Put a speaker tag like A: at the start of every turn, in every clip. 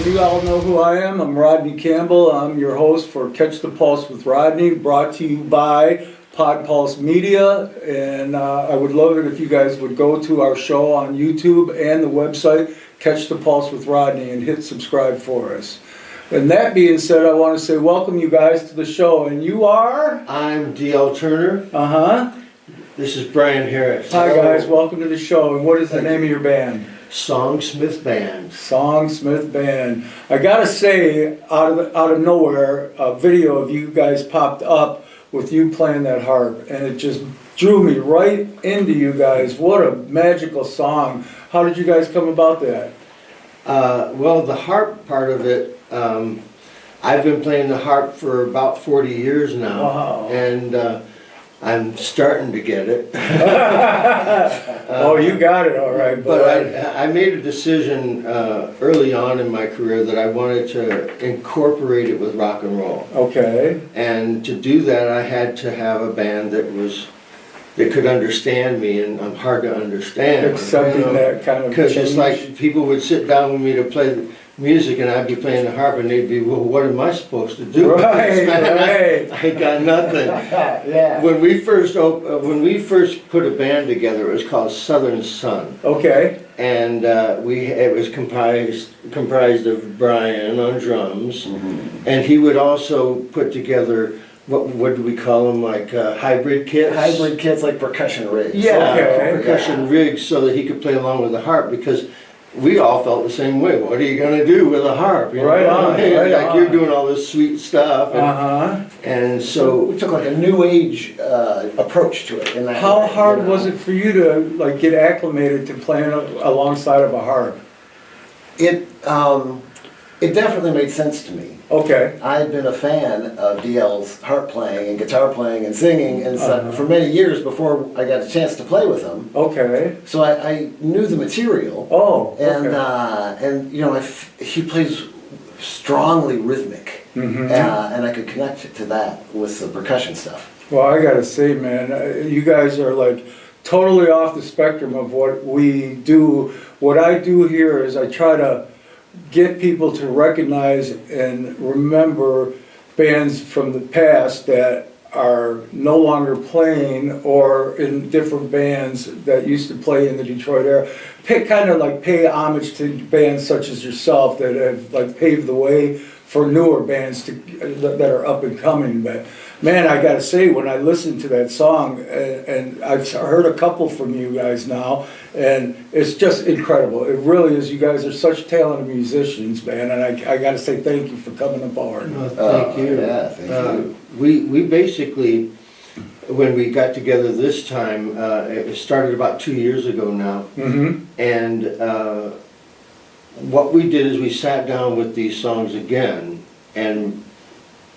A: You all know who I am. I'm Rodney Campbell. I'm your host for Catch the Pulse with Rodney, brought to you by Pod Pulse Media. And I would love it if you guys would go to our show on YouTube and the website, Catch the Pulse with Rodney, and hit subscribe for us. And that being said, I want to say welcome you guys to the show. And you are?
B: I'm D.L. Turner.
A: Uh-huh.
B: This is Brian Harris.
A: Hi guys, welcome to the show. And what is the name of your band?
B: Songsmith Band.
A: Songsmith Band. I gotta say, out of nowhere, a video of you guys popped up with you playing that harp, and it just drew me right into you guys. What a magical song. How did you guys come about that?
B: Well, the harp part of it, I've been playing the harp for about 40 years now.
A: Wow.
B: And I'm starting to get it.
A: Oh, you got it all right.
B: But I made a decision early on in my career that I wanted to incorporate it with rock and roll.
A: Okay.
B: And to do that, I had to have a band that could understand me, and I'm hard to understand.
A: Accepting that kind of
B: Because
A: change.
B: it's like people would sit down with me to play the music, and I'd be playing the harp, and they'd be, well, what am I supposed to do?
A: Right, right.
B: I got nothing.
A: Yeah.
B: When we first put a band together, it was called Southern Sun.
A: Okay.
B: And it was comprised of Brian on drums, and he would also put together what do we call them, like hybrid kits?
C: Hybrid kits, like percussion rigs.
B: Yeah,
A: Okay.
B: percussion rigs, so that he could play along with the harp, because we all felt the same way. What are you going to do with a harp? You
A: Right
B: know?
A: on,
B: Hey,
A: right
B: like
A: on.
B: you're doing all this sweet stuff, and so
C: We took like a new age approach to it. In that
A: How
C: way,
A: hard
C: you know.
A: was it for you to like get acclimated to playing alongside of a harp?
C: It definitely made sense to me.
A: Okay.
C: I had been a fan of DL's harp playing and guitar playing and singing and stuff for many years before I got a chance to play with him.
A: Okay.
C: So I knew the material.
A: Oh.
C: And
A: Okay.
C: and you know, he plays strongly rhythmic, and I could connect to that with the percussion stuff.
A: Well, I gotta say, man, you guys are like totally off the spectrum of what we do. What I do here is I try to get people to recognize and remember bands from the past that are no longer playing, or in different bands that used to play in the Detroit area. Pay homage to bands such as yourself that have like paved the way for newer bands that are up and coming. But man, I gotta say, when I listened to that song, and I've heard a couple from you guys now, and it's just incredible. It really is. You guys are such talented musicians, man, and I gotta say thank you for coming aboard.
B: thank you.
C: Yeah, thank you.
B: We basically, when we got together this time, it started about 2 years ago now, and what we did is we sat down with these songs again and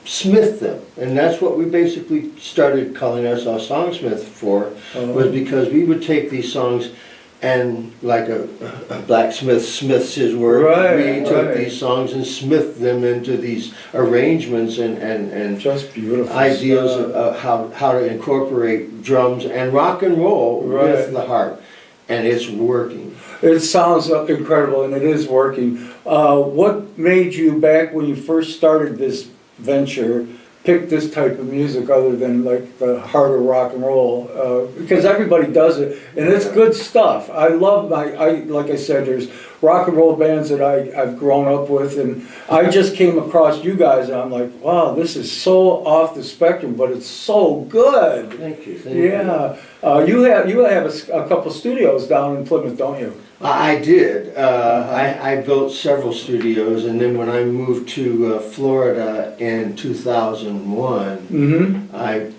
B: smithed them, and that's what we basically started calling ourselves Songsmith for, was because we would take these songs and, like a blacksmith smiths his work, we took these songs and smithed them into these arrangements and
A: Just beautiful
B: ideas
A: stuff.
B: of how to incorporate drums and rock and roll with the harp, and it's working.
A: It sounds incredible, and it is working. What made you, back when you first started this venture, pick this type of music other than like the harder rock and roll? Because everybody does it, and it's good stuff. I love like I said, there's rock and roll bands that I've grown up with, and I just came across you guys, and I'm like, wow, this is so off the spectrum, but it's so good.
B: Thank you. Thank you.
A: Yeah. You have a couple studios down in Plymouth, don't you?
B: I did. I built several studios, and then when I moved to Florida in 2001, I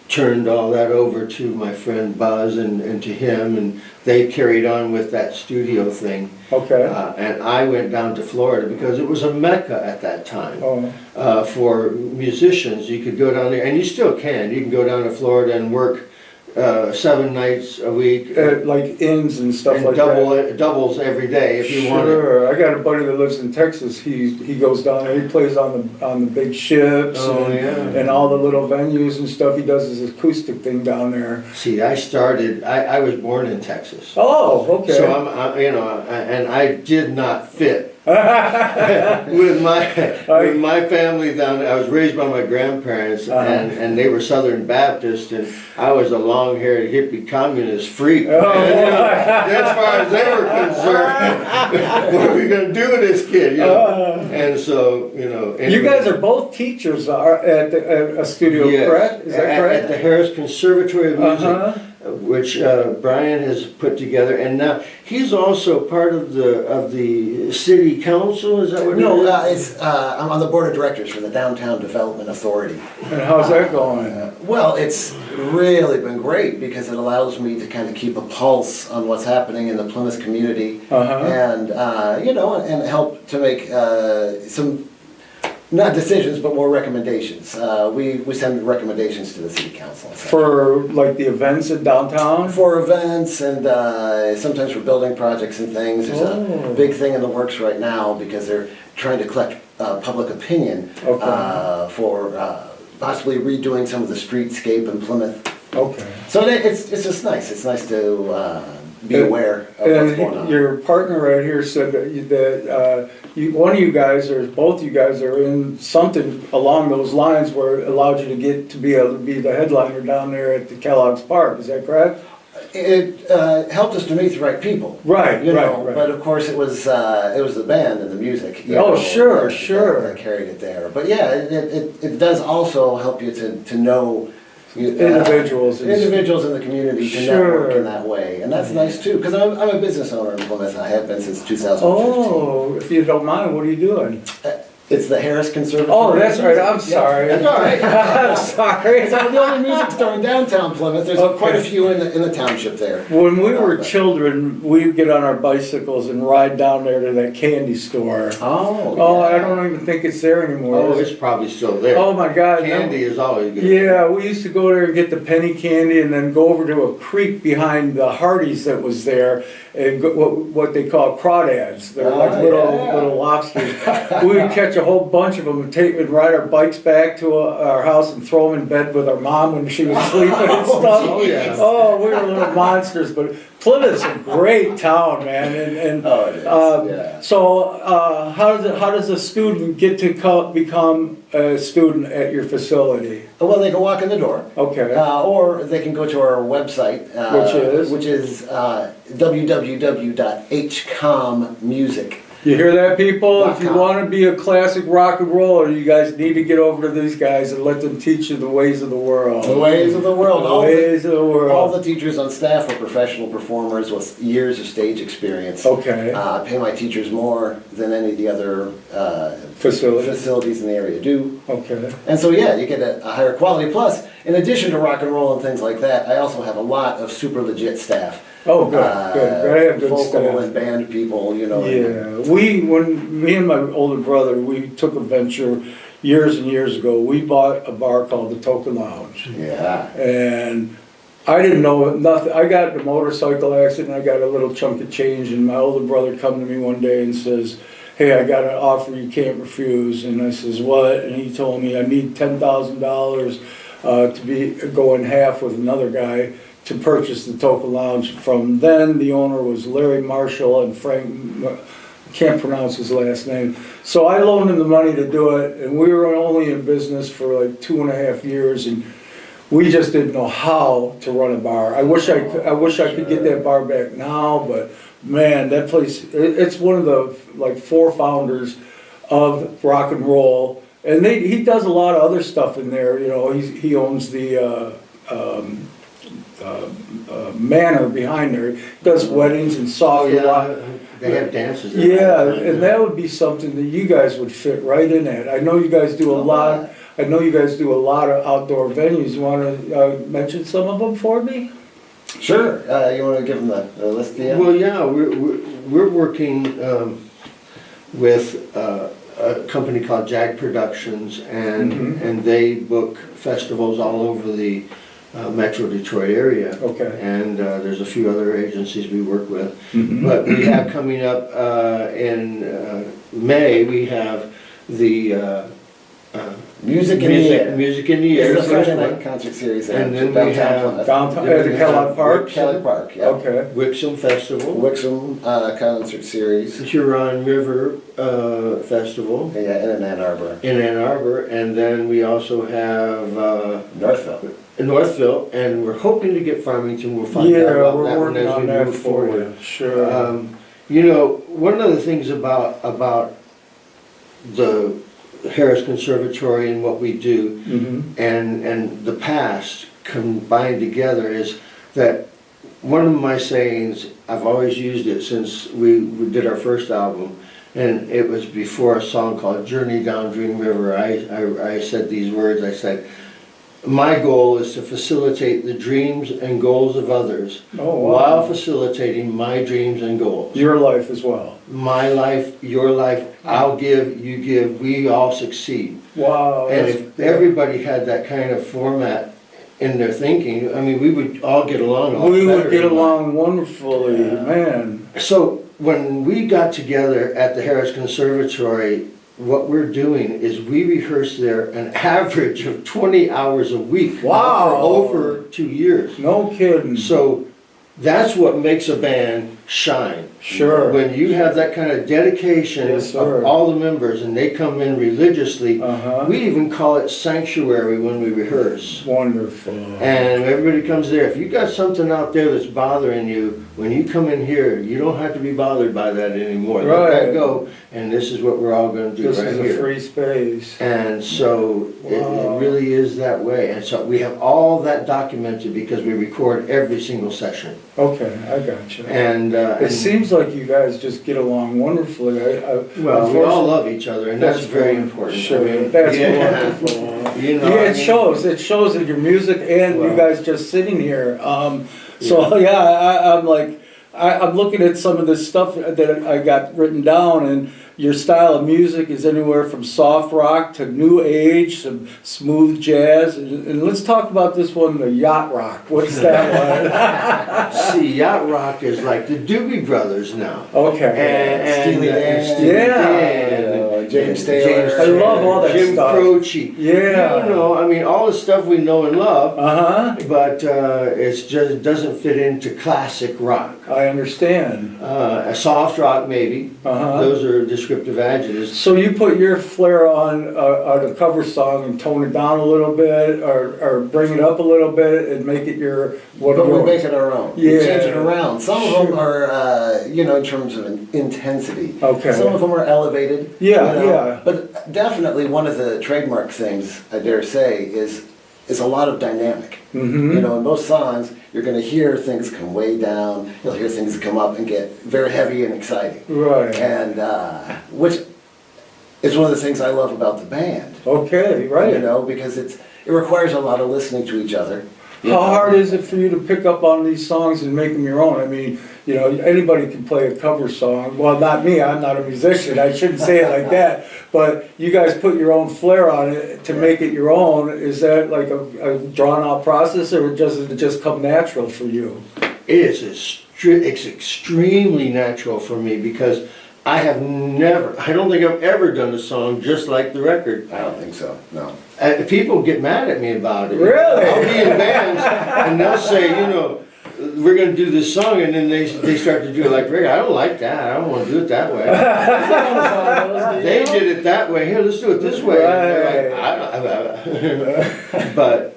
B: turned all that over to my friend Buzz and to him, and they carried on with that studio thing.
A: Okay.
B: And I went down to Florida because it was a mecca at that time
A: Oh.
B: for musicians. You could go down there, and you still can. You can go down to Florida and work 7 nights a week.
A: Like inns and stuff
B: And
A: like that.
B: doubles every day if you want it.
A: Sure, I got a buddy that lives in Texas. He goes down there. He plays on the big ships and all the little venues and stuff. He does his acoustic thing down there.
B: See, I was born in Texas.
A: Oh, okay.
B: So and I did not fit with my family down there. I was raised by my grandparents, and they were Southern Baptist, and I was a long-haired hippie communist freak.
A: Oh,
B: As far as they were concerned, what are we going to do with this kid? You know? And so, you know. Anyway.
A: You guys are both teachers at a studio,
B: Yes,
A: correct? Is that correct?
B: At the Harris Conservatory of Music. Which Brian has put together, and now he's also part of the city council. Is that what?
C: No, I'm on the board of directors for the Downtown Development Authority.
A: And how's that going?
C: Well, it's really been great because it allows me to kind of keep a pulse on what's happening in the Plymouth community, and you know, and help to make some. Not decisions, but more recommendations. We send recommendations to the city council.
A: For like the events in downtown?
C: For events and sometimes for building projects and things. There's a big thing in the works right now because they're trying to collect public opinion for possibly redoing some of the streetscape in Plymouth.
A: Okay.
C: So it's just nice. It's nice to be aware of what's going on.
A: Your partner right here said that one of you guys, or both you guys, are in something along those lines where it allowed you to get to be able to be the headliner down there at the Kellogg's Park. Is that correct?
C: It helped us to meet the right people.
A: Right,
C: you
A: right,
C: know,
A: right.
C: But of course it was the band and the music.
A: Sure.
C: That carried it there. But yeah, it does also help you to know
A: individuals
C: in the community to network in that way, and that's nice too. Because I'm a business owner in Plymouth. I have been since 2015.
A: Oh, if you don't mind, what are you doing?
C: It's the Harris Conservatory.
A: Oh, that's right. I'm sorry.
C: That's all right.
A: I'm sorry.
C: It's the only music store in downtown Plymouth. There's quite a few in the township there.
A: When we were children, we'd get on our bicycles and ride down there to that candy store.
C: Oh,
A: I don't even think it's there anymore.
B: Oh, it's probably still there.
A: Oh my God.
B: Candy is always good.
A: Yeah, we used to go there and get the penny candy and then go over to a creek behind the Hardee's that was there and go, what they call crawdads. They're like little lobsters. We would catch a whole bunch of them and ride our bikes back to our house and throw them in bed with our mom when she was sleeping and stuff.
B: Oh, yeah.
A: Oh, we were little monsters. But Plymouth's a great town, man. And so how does a student get to become a student at your facility?
C: Well, they can walk in the door.
A: Okay.
C: Or they can go to our website, which is www.hcommusic.
A: You hear that, people? If you
C: .com.
A: want to be a classic rock and roller, you guys need to get over to these guys and let them teach you the ways of the world.
C: The ways of the world.
A: The ways of the world.
C: All the teachers on staff are professional performers with years of stage experience.
A: Okay.
C: I pay my teachers more than any of the other facilities in the area do.
A: Okay.
C: And so, yeah, you get a higher quality. Plus, in addition to rock and roll and things like that, I also have a lot of super legit staff.
A: Oh, good. I have good
C: vocal
A: staff.
C: and band people, you know.
A: Yeah, when me and my older brother, we took a venture years and years ago. We bought a bar called the Token Lounge.
C: Yeah.
A: And I didn't know nothing. I got in a motorcycle accident. I got a little chunk of change, and my older brother come to me one day and says, "Hey, I got an offer you can't refuse." And I says, "What?" And he told me I need $10,000 to be going half with another guy to purchase the Token Lounge. From then, the owner was Larry Marshall and Frank, can't pronounce his last name. So I loaned him the money to do it, and we were only in business for like 2.5 years, and we just didn't know how to run a bar. I wish I could get that bar back now, but man, that place, it's one of the like 4 founders of rock and roll, and he does a lot of other stuff in there. You know, he owns the manor behind there. He does weddings and soft rock.
B: They have dances.
A: Yeah, and that would be something that you guys would fit right in at. I know you guys do a lot. I know you guys do a lot of outdoor venues. You want to mention some of them for me?
C: Sure. You want to give them the list? Yeah.
B: Well, yeah, we're working with a company called Jag Productions, and they book festivals all over the Metro Detroit area.
A: Okay.
B: And there's a few other agencies we work with. But we have coming up in May, we have the
C: Music in the Air.
B: Music in the Air.
C: It's the
B: first
C: Friday
B: one.
C: night concert series.
B: And
C: there,
B: then we
C: downtown
B: have-
C: Plymouth.
A: Downtown, at the Kellogg Park?
C: Kellogg Park, yeah.
A: Okay.
B: Wixom Festival.
C: Wixom concert series.
B: Huron River Festival
C: Yeah, in Ann Arbor.
B: in Ann Arbor. And then we also have
C: Northville.
B: Northville, and we're hoping to get Farmington. We'll find out
A: Yeah,
B: about
A: we're
B: that one
A: working
B: as we
A: on that
B: move
A: for
B: forward.
A: you, sure.
B: You know, one of the things about the Harris Conservatory and what we do
A: Mhm.
B: and the past combined together is that one of my sayings, I've always used it since we did our first album, and it was before a song called Journey Down Dream River. I said these words, I said, my goal is to facilitate the dreams and goals of others
A: Oh, wow.
B: while facilitating my dreams and goals.
A: Your life as well.
B: My life, your life, I'll give, you give, we all succeed.
A: Wow.
B: And
A: that's-
B: if everybody had that kind of format in their thinking, I mean, we would all get along a lot
A: We
B: better.
A: would get along wonderfully, man.
B: So when we got together at the Harris Conservatory, what we're doing is we rehearse there an average of 20 hours a week. now
A: Wow.
B: For over 2 years.
A: No kidding.
B: So that's what makes a band shine.
A: Sure.
B: When you have that kind of dedication
A: Yes, sir.
B: of all the members and they come in religiously,
A: Uh-huh.
B: we even call it sanctuary when we rehearse.
A: Wonderful.
B: And everybody comes there. If you got something out there that's bothering you, when you come in here, you don't have to be bothered by that anymore. Let
A: Right.
B: that go, and this is what we're all gonna do
A: This
B: right
A: is a
B: here.
A: free space.
B: And so it
A: Wow.
B: really is that way. And so we have all that documented because we record every single session.
A: Okay, I got you.
B: And,
A: It seems like you guys just get along wonderfully.
B: well, we all love each other, and that's very
A: wonderful.
B: important.
A: Sure,
B: I mean,
A: that's
B: yeah.
A: wonderful.
B: You know,
A: Yeah,
B: I
A: it
B: mean-
A: shows. It shows in your music and you
B: Well.
A: guys just sitting here. So yeah, I'm like, I'm looking at some of this stuff that I got written down, and your style of music is anywhere from soft rock to new age, some smooth jazz. And let's talk about this one, the yacht rock. What's that
B: See, yacht rock is like the Doobie Brothers now.
A: one? Okay.
B: And
C: Steely Dan.
B: Steely
A: Yeah.
B: Dan,
C: James
B: and
C: Taylor.
A: I love all that
B: Jim
A: stuff.
B: Croce.
A: Yeah.
B: You know, I mean, all the stuff we know and love,
A: Uh-huh.
B: but it's just it doesn't fit into classic rock.
A: I understand.
B: A soft rock, maybe.
A: Uh-huh.
B: Those are descriptive adjectives.
A: So you put your flair on a cover song and tone it down a little bit, or bring it up a little bit and make it your what?
C: But we
A: yours?
C: make it our own. We
A: Yeah.
C: change it around. Some of
A: Sure.
C: them are, in terms of intensity.
A: Okay.
C: Some of them are elevated.
A: Yeah, yeah.
C: But definitely one of the trademark things, I dare say, is a lot of dynamic.
A: Mhm.
C: You know, in most songs, you're going to hear things come way down. You'll hear things come up and get very heavy and exciting.
A: Right.
C: And which is one of the things I love about the band.
A: Okay. Right.
C: You know, because it requires a lot of listening to each other. You
A: How
C: know?
A: hard is it for you to pick up on these songs and make them your own? I mean, anybody can play a cover song. Well, not me, I'm not a musician, I shouldn't say it like that. But you guys put your own flair on it to make it your own. Is that like a drawn out process, or does it just come natural for you?
B: It's extremely natural for me because I don't think I've ever done a song just like the record.
C: I don't think so, no.
B: People get mad at me about it.
A: Really?
B: I'll be in bands and they'll say, we're going to do this song, and then they start to do it like, Rick, I don't like that. I don't want to do it that way. They did it that way. Here, let's do it this way. And they're like, but.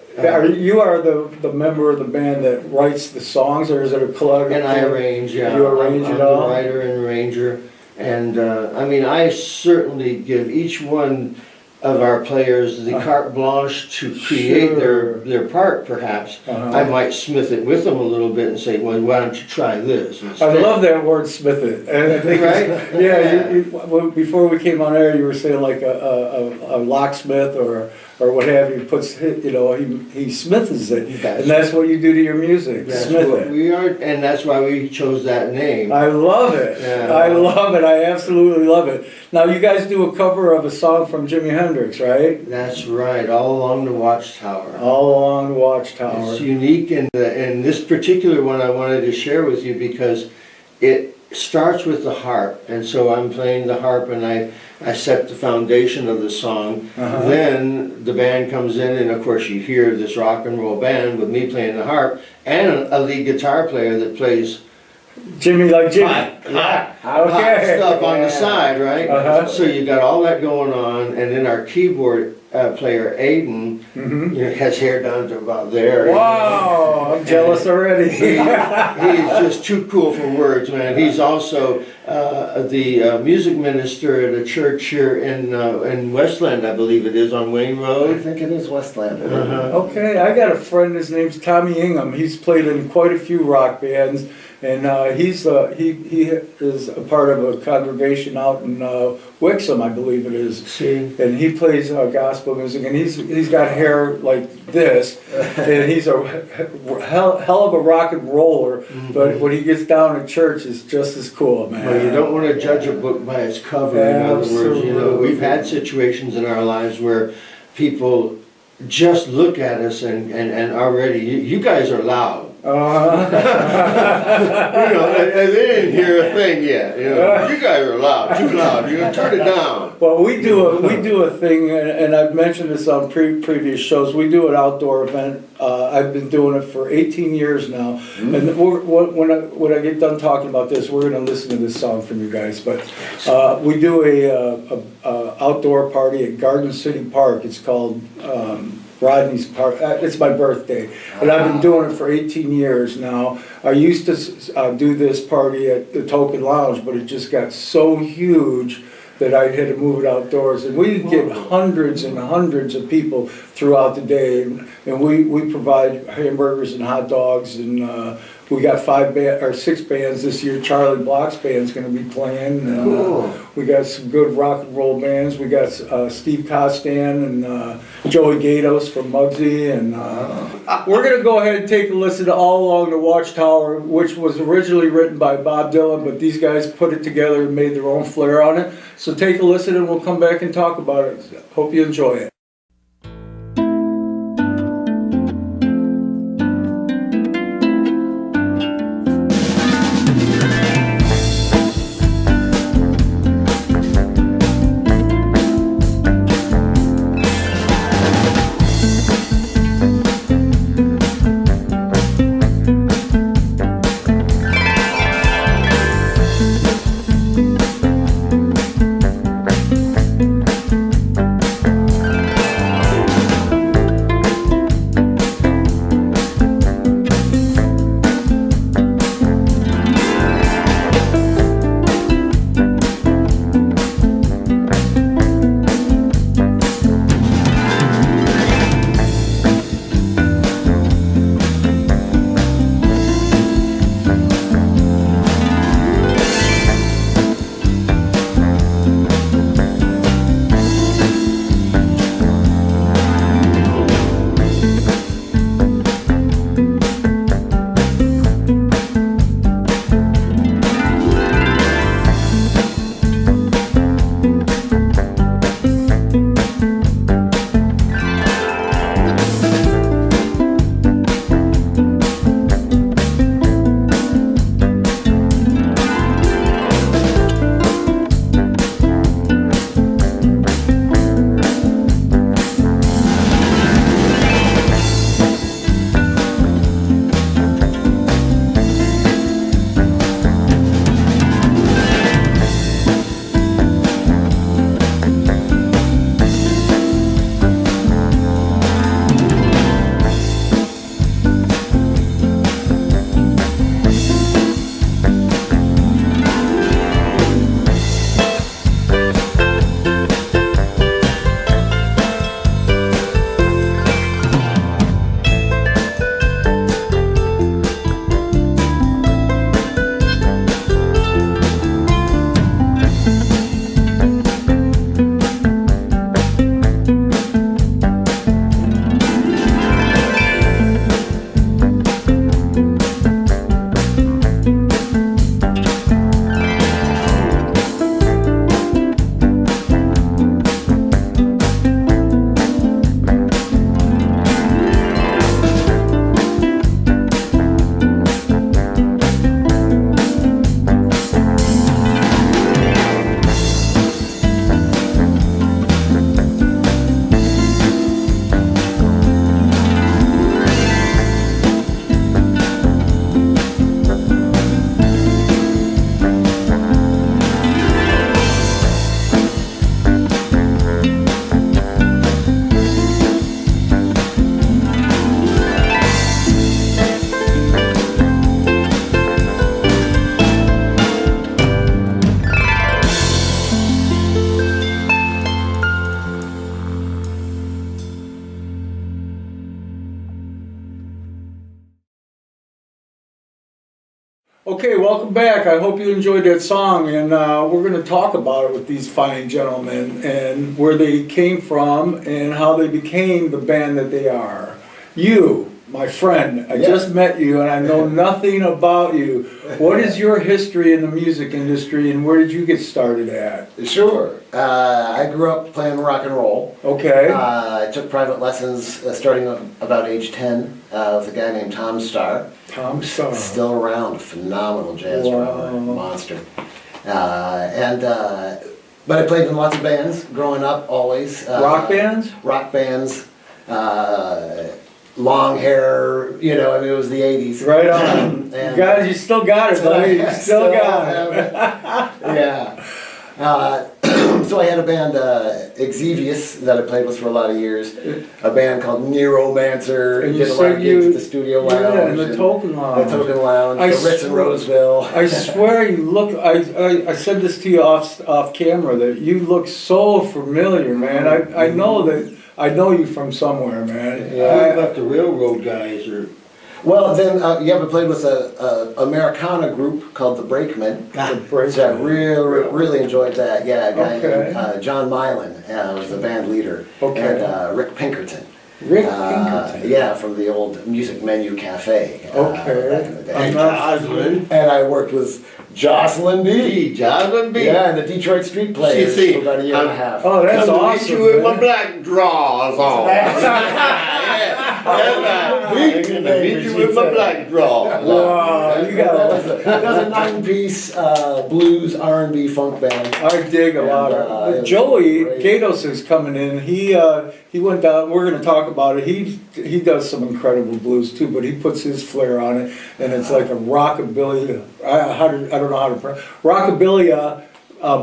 A: You are the member of the band that writes the songs, or is it a collective?
B: And I arrange, yeah.
A: You arrange
B: I'm
A: it all?
B: the writer and arranger. And, I certainly give each one of our players the carte blanche to create
A: Sure.
B: their part, perhaps.
A: Uh-huh.
B: I might smith it with them a little bit and say, well, why don't you try this
A: I
B: instead?
A: love that word, smith it. And I think
B: Right?
A: before we came on air, you were saying like a locksmith or what have you puts, he smiths it, and that's what you do to your music,
B: That's
A: smith
B: what
A: it.
B: we are, and that's why we chose that name.
A: I love it.
B: Yeah.
A: I love it. I absolutely love it. Now you guys do a cover of a song from Jimi Hendrix, right?
B: That's right, All Along the Watchtower.
A: All Along the Watchtower.
B: It's unique, and this particular one I wanted to share with you because it starts with the harp, and so I'm playing the harp, and I set the foundation of the song. Then the band comes in, and of course you hear this rock and roll band with me playing the harp, and a lead guitar player that plays
A: Jimmy like Jimmy.
B: hot
A: Okay.
B: stuff on the
C: Yeah.
B: side, right? So you got all that going on, and then our keyboard player Aiden, you know, has hair down to about there.
A: Wow, I'm jealous already.
B: He's just too cool for words, man. He's also the music minister at a church here in Westland, I believe it is, on Wayne
C: I
B: Road.
C: think it is Westland.
A: Okay, I got a friend, his name's Tommy Ingham. He's played in quite a few rock bands, and he is a part of a congregation out in Wixom, I believe it is.
B: See?
A: And he plays gospel music, and he's got hair like this, and he's a hell of a rock and roller. But when he gets down in church, it's just as cool, man.
B: Well, you don't want to judge a book by its cover. In other words, you know, we've had situations in our lives where people just look at us and already, you guys are loud. You know, and they didn't hear a thing yet. You know, you guys are loud, too loud. You know, turn it down.
A: Well, we do a thing, and I've mentioned this on previous shows. We do an outdoor event. I've been doing it for 18 years now. And when I get done talking about this, we're going to listen to this song from you guys. But we do a outdoor party at Garden City Park. It's called Rodney's Park. It's my birthday, and I've been doing it for 18 years now. I used to do this party at the Token Lounge, but it just got so huge that I had to move it outdoors. And we get hundreds and hundreds of people throughout the day, and we provide hamburgers and hot dogs, and we got 6 bands this year. Charlie Block's band's going to be playing. And, we got some good rock and roll bands. We got Steve Costan and Joey Gatos from Muggsy, and we're going to go ahead and take a listen to All Along the Watchtower, which was originally written by Bob Dylan, but these guys put it together and made their own flair on it. So take a listen, and we'll come back and talk about it. Hope you enjoy it. Okay, welcome back. I hope you enjoyed that song, and we're going to talk about it with these fine gentlemen and where they came from and how they became the band that they are. You, my friend, I just met you and I know nothing about you. What is your history in the music industry and where did you get started at?
C: Sure. I grew up playing rock and roll.
A: Okay.
C: I took private lessons starting about age 10 with a guy named Tom Starr.
A: Tom Starr.
C: Still around, a phenomenal jazz drummer, monster. But I played in lots of bands growing up, always.
A: Rock bands?
C: Rock bands. Long hair, you know, I mean, it was the 80s.
A: Right on.
C: And,
A: Guys, you still got it, buddy. You still got it.
C: Yeah. So I had a band, Exevious, that I played with for a lot of years. A band called Neuromancer.
A: And
C: did a lot of gigs at the Studio Lounge.
A: Yeah, and the Token Lounge.
C: The Token Lounge, the Ritz in Roseville.
A: I swear you look, I said this to you off camera, that you look so familiar, man. I know that, I know you from somewhere, man.
B: What about the railroad guys or?
C: Well, then, we played with a Americana group called the Brakemen. So I really enjoyed that. Yeah, a guy named John Mylan was the band leader.
A: Okay.
C: And Rick Pinkerton.
A: Rick Pinkerton?
C: Yeah, from the old Music Menu Cafe. Back in the day.
B: And Jocelyn.
C: And I worked with Jocelyn B.
B: Jocelyn B.
C: Yeah, and the Detroit Street Players
B: See,
C: for about a year and a half.
A: Oh, that's
B: Come
A: awesome.
B: to meet you with my black drawers on. Meet you with my black drawers.
A: Wow, you got
C: That was a 9-piece blues R&B funk band.
A: I dig a lot of
C: it.
A: Joey
C: Great.
A: Gatos is coming in. He went down. We're going to talk about it. He does some incredible blues too, but he puts his flair on it, and it's like a rockabilly. I don't know how to pronounce rockabilly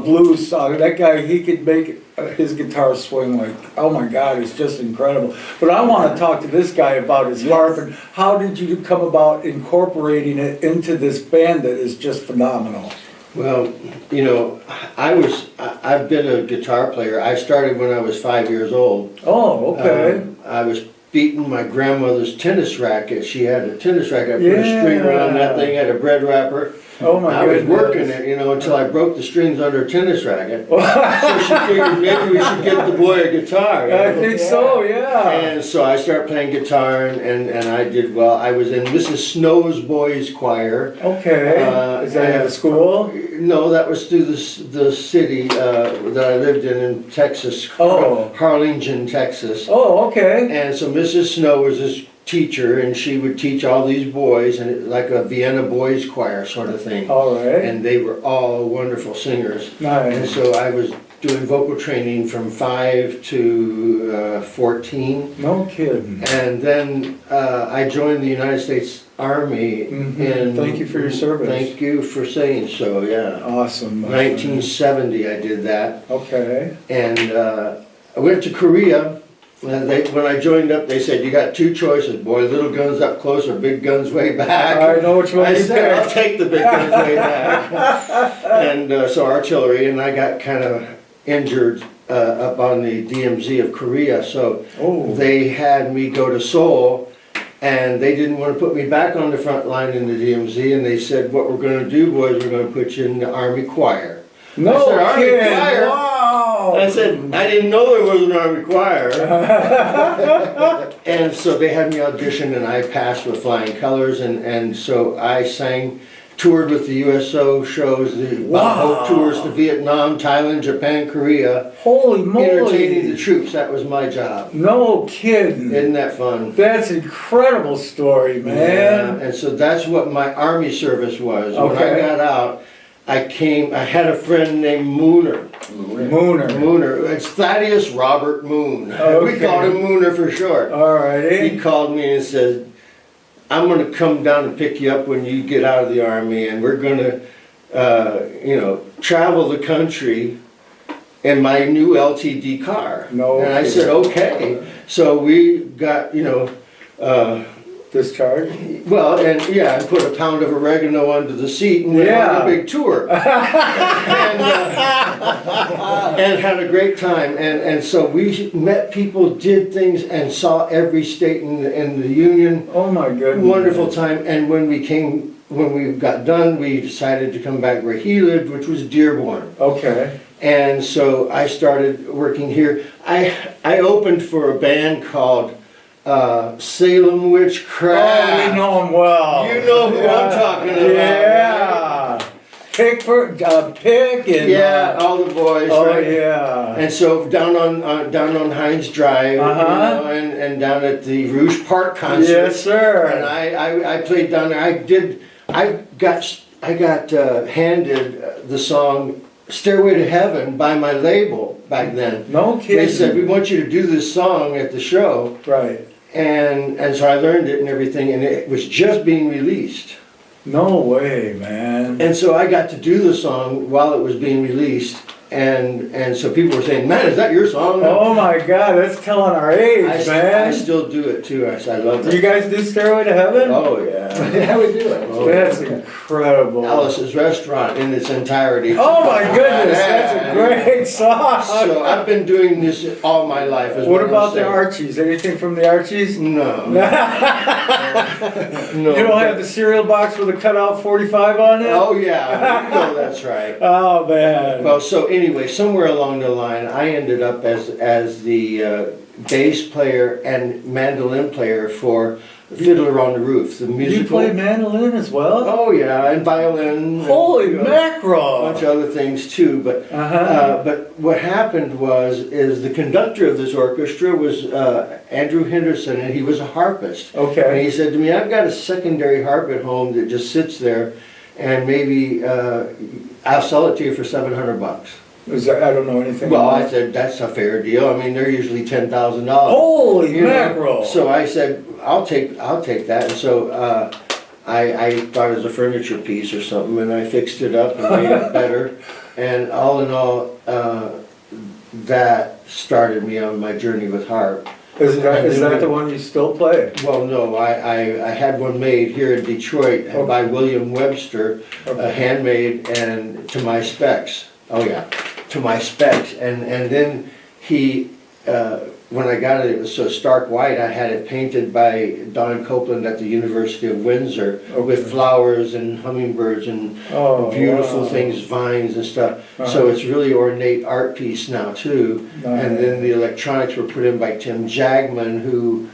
A: blues song. That guy, he could make his guitar swing like, oh my God, it's just incredible. But I want to talk to this guy about his harp and how did you come about incorporating it into this band that is just phenomenal?
B: Well, you know, I've been a guitar player. I started when I was 5 years old.
A: Oh, okay.
B: I was beating my grandmother's tennis racket. She had a tennis racket. I put a string around that thing, had a bread wrapper.
A: Oh my
B: I was
A: goodness.
B: working it, you know, until I broke the strings on her tennis racket. So she figured maybe we should get the boy a guitar. You know?
A: I think so, yeah.
B: And so I started playing guitar, and I did well. I was in Mrs. Snow's Boys Choir.
A: Okay. Is that at a school?
B: No, that was through the city that I lived in Texas,
A: Oh.
B: Harlingen, Texas.
A: Oh, okay.
B: And so Mrs. Snow was this teacher, and she would teach all these boys, and like a Vienna Boys Choir sort of thing.
A: All right.
B: And they were all wonderful singers. And
A: Nice.
B: so I was doing vocal training from 5 to 14.
A: No kidding.
B: And then I joined the United States Army.
A: Mhm. Thank you for your service.
B: Thank you for saying so, yeah.
A: Awesome. my
B: 1970 I did that.
A: friend. Okay.
B: And I went to Korea. And when I joined up, they said, you got two choices, boy, little guns up close or big guns way back.
A: I know which one
B: I
A: you
B: said, I'll
A: picked.
B: take the big guns way back. And so artillery, and I got kind of injured up on the DMZ of Korea. So
A: Oh.
B: they had me go to Seoul, and they didn't want to put me back on the front line in the DMZ, and they said, what we're going to do, boys, we're going to put you in the Army Choir.
A: No
B: I said, Army
A: kidding.
B: Choir?
A: Wow.
B: I said, I didn't know there was an Army Choir. And so they had me audition, and I passed with flying colors, and so I sang, toured with the USO shows, the
A: Wow.
B: tours to Vietnam, Thailand, Japan, Korea,
A: Holy moly.
B: entertaining the troops. That was my job.
A: No kidding.
B: Isn't that fun?
A: That's an incredible story, man.
B: Yeah, and so that's what my Army service was. When I
A: Okay.
B: got out, I had a friend named Mooner.
A: Mooner.
B: It's Thaddeus Robert Moon.
A: Okay.
B: We called him Mooner for short.
A: All righty.
B: He called me and said, I'm going to come down and pick you up when you get out of the Army, and we're going to, travel the country in my new LTD car.
A: No
B: And I
A: kidding.
B: said, okay. So we got,
A: Discharge.
B: well, and yeah, I put a pound of oregano under the seat and went on a big tour. and had a great time. And so we met people, did things, and saw every state in the Union.
A: Oh my goodness.
B: Wonderful time. And when we came when we got done, we decided to come back where he lived, which was Dearborn.
A: Okay.
B: And so I started working here. I opened for a band called Salem Witchcraft.
A: Oh, we know him well.
B: You know who I'm talking about.
A: Yeah. Pick and
B: Yeah, all the boys.
A: oh
B: right?
A: yeah.
B: And so down on Hines Drive,
A: Uh-huh.
B: and down at the Rouge Park concert.
A: Yes, sir.
B: And I played down there. I got handed the song "Stairway to Heaven" by my label back then.
A: No kidding.
B: They said, "We want you to do this song at the show,"
A: Right.
B: and so I learned it and everything, and it was just being released.
A: No way, man.
B: And so I got to do the song while it was being released, and so people were saying, "Man, is that your song?"
A: Oh my God, that's telling our age,
B: I
A: man.
B: still do it too. I love
A: Do
B: it.
A: you guys do Stairway to Heaven?
B: Oh yeah.
C: How we do it?
A: That's incredible.
B: Alice's Restaurant in its entirety.
A: Oh my goodness, that's a great song.
B: So I've been doing this all my life. Is
A: What
B: I'm
A: about the
B: saying.
A: Archies? Anything from the Archies?
B: No. No.
A: You don't have the cereal box with a cutout 45 on it?
B: Oh yeah, you know that's right.
A: Oh man.
B: Well, so anyway, somewhere along the line, I ended up as the bass player and mandolin player for Fiddler on the Roof, the musical.
A: You play mandolin as well?
B: Oh yeah, and violin.
A: Holy
B: and, a
A: mackerel!
B: bunch of other things too. But
A: Uh-huh.
B: but what happened is the conductor of this orchestra was Andrew Henderson, and he was a harpist. And
A: Okay.
B: he said to me, "I've got a secondary harp at home that just sits there, and maybe I'll sell it to you for $700."
A: I don't know anything
B: Well,
A: about
B: I
A: it.
B: said, "That's a fair deal. I mean, they're usually $10,000."
A: Holy
B: You know?
A: mackerel!
B: So I said, I'll take that. And so I thought it was a furniture piece or something, and I fixed it up and made it better. And all in all, that started me on my journey with harp.
A: Is that the one you still play?
B: Well, no, I had one made here in Detroit by William Webster, handmade and to my specs. Oh yeah, to my specs. And then he, when I got it, it was so stark white, I had it painted by Don Copeland at the University of Windsor with flowers and hummingbirds and beautiful
A: wow.
B: things, vines and stuff.
A: Uh-huh.
B: So it's really ornate art piece now too.
A: Nice.
B: And then the electronics were put in by Tim Jagman, who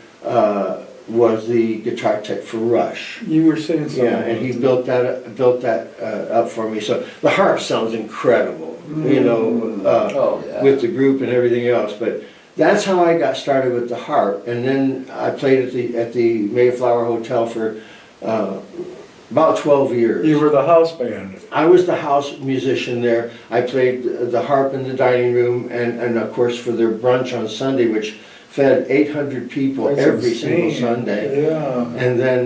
B: was the guitar tech for Rush.
A: You were saying something.
B: Yeah, and he built that up for me. So the harp sounds incredible, you know,
C: Oh, yeah.
B: with the group and everything else. But that's how I got started with the harp. And then I played at the Mayflower Hotel for about 12 years.
A: You were the house band.
B: I was the house musician there. I played the harp in the dining room, and of course for their brunch on Sunday, which fed 800 people
A: That's
B: every
A: insane.
B: single Sunday.
A: Yeah.
B: And then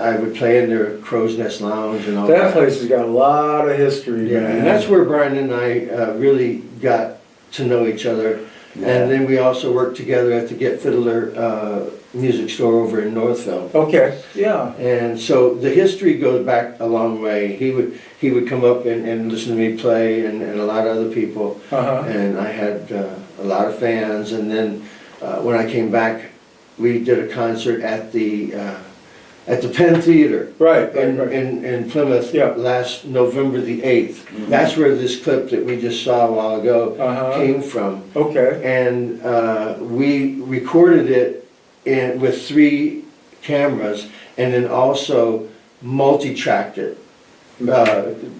B: I would play in their Crow's Nest Lounge and all
A: That place has got a lot of history,
B: Yeah,
A: man.
B: and that's where Brian and I really got to know each other. And then we also worked together at the Get Fiddler music store over in Northville.
A: Okay, yeah.
B: And so the history goes back a long way. He would come up and listen to me play, and a lot of other people.
A: Uh-huh.
B: And I had a lot of fans. And then when I came back, we did a concert at the Penn Theater
A: Right,
B: in,
A: right.
B: in Plymouth
A: Yeah.
B: last November the 8th. That's where this clip that we just saw a while ago
A: Uh-huh.
B: came from.
A: Okay.
B: And we recorded it with 3 cameras, and then also multi-tracked it.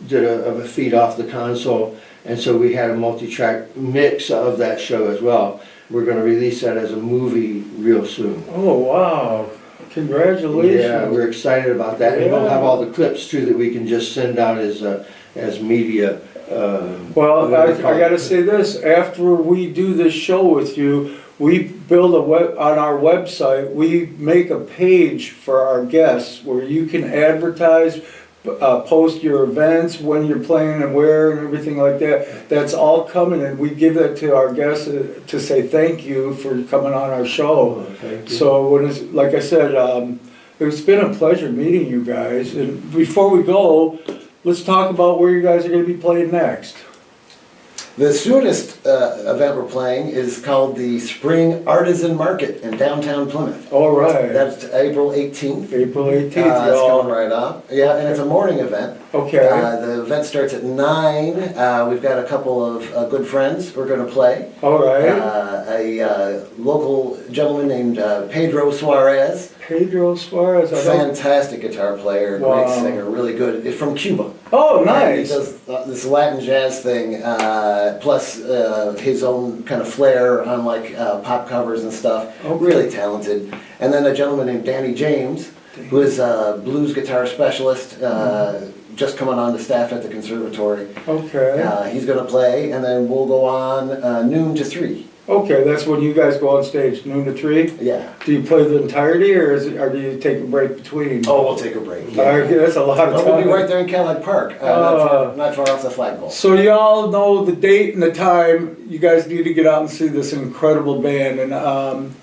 B: Did a feed off the console, and so we had a multi-track mix of that show as well. We're going to release that as a movie real soon.
A: Oh, wow. Congratulations.
B: Yeah, we're excited about that, and we'll have all the clips too that we can just send out as media.
A: Well, I gotta say this, after we do this show with you, we build on our website, we make a page for our guests where you can advertise, post your events, when you're playing and where and everything like that. That's all coming, and we give that to our guests to say thank you for coming on our show.
B: Thank you.
A: So like I said, it's been a pleasure meeting you guys. And before we go, let's talk about where you guys are going to be playing next.
C: The soonest event we're playing is called the Spring Artisan Market in downtown Plymouth.
A: All right.
C: That's April 18th.
A: April 18th,
C: It's coming
A: y'all.
C: right up. Yeah, and it's a morning event.
A: Okay.
C: The event starts at 9. We've got a couple of good friends who are going to play.
A: All right.
C: A local gentleman named Pedro Suarez.
A: Pedro Suarez. I don't...
C: Fantastic guitar player,
A: Wow.
C: great singer, really good. He's from Cuba.
A: Oh,
C: And he
A: nice.
C: does this Latin jazz thing, plus his own kind of flair on like pop covers and stuff.
A: Okay.
C: Really talented. And then a gentleman named Danny James, who is a blues guitar specialist, just coming on the staff at the conservatory.
A: Okay.
C: He's going to play, and then we'll go on noon to 3.
A: Okay, that's when you guys go on stage, noon to 3?
C: Yeah.
A: Do you play the entirety, or or do you take a break between?
C: Oh, we'll take a break.
A: Okay, that's a lot of
C: But
A: time.
C: we'll be right there in Cadillac Park, not far off the flagpole.
A: So y'all know the date and the time. You guys need to get out and see this incredible band. And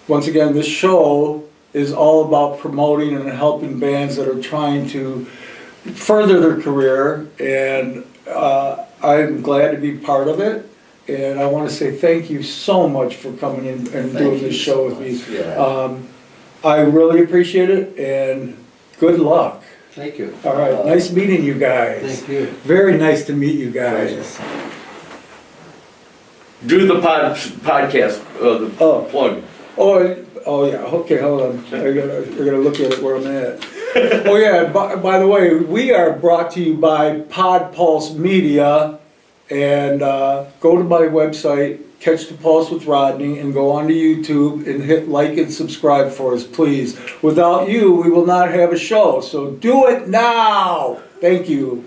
A: once again, this show is all about promoting and helping bands that are trying to further their career. And I'm glad to be part of it. And I want to say thank you so much for coming in and doing this show with me.
C: Yeah.
A: I really appreciate it, and good luck.
B: Thank you.
A: All right, nice meeting you guys.
B: Thank you.
A: Very nice to meet you guys.
D: Do the podcast, the
A: Oh.
D: plug.
A: Oh yeah, okay, hold on. I gotta look at it where I'm at. Oh yeah, by the way, we are brought to you by Pod Pulse Media. And go to my website, Catch the Pulse with Rodney, and go onto YouTube and hit like and subscribe for us, please. Without you, we will not have a show, so do it now! Thank you.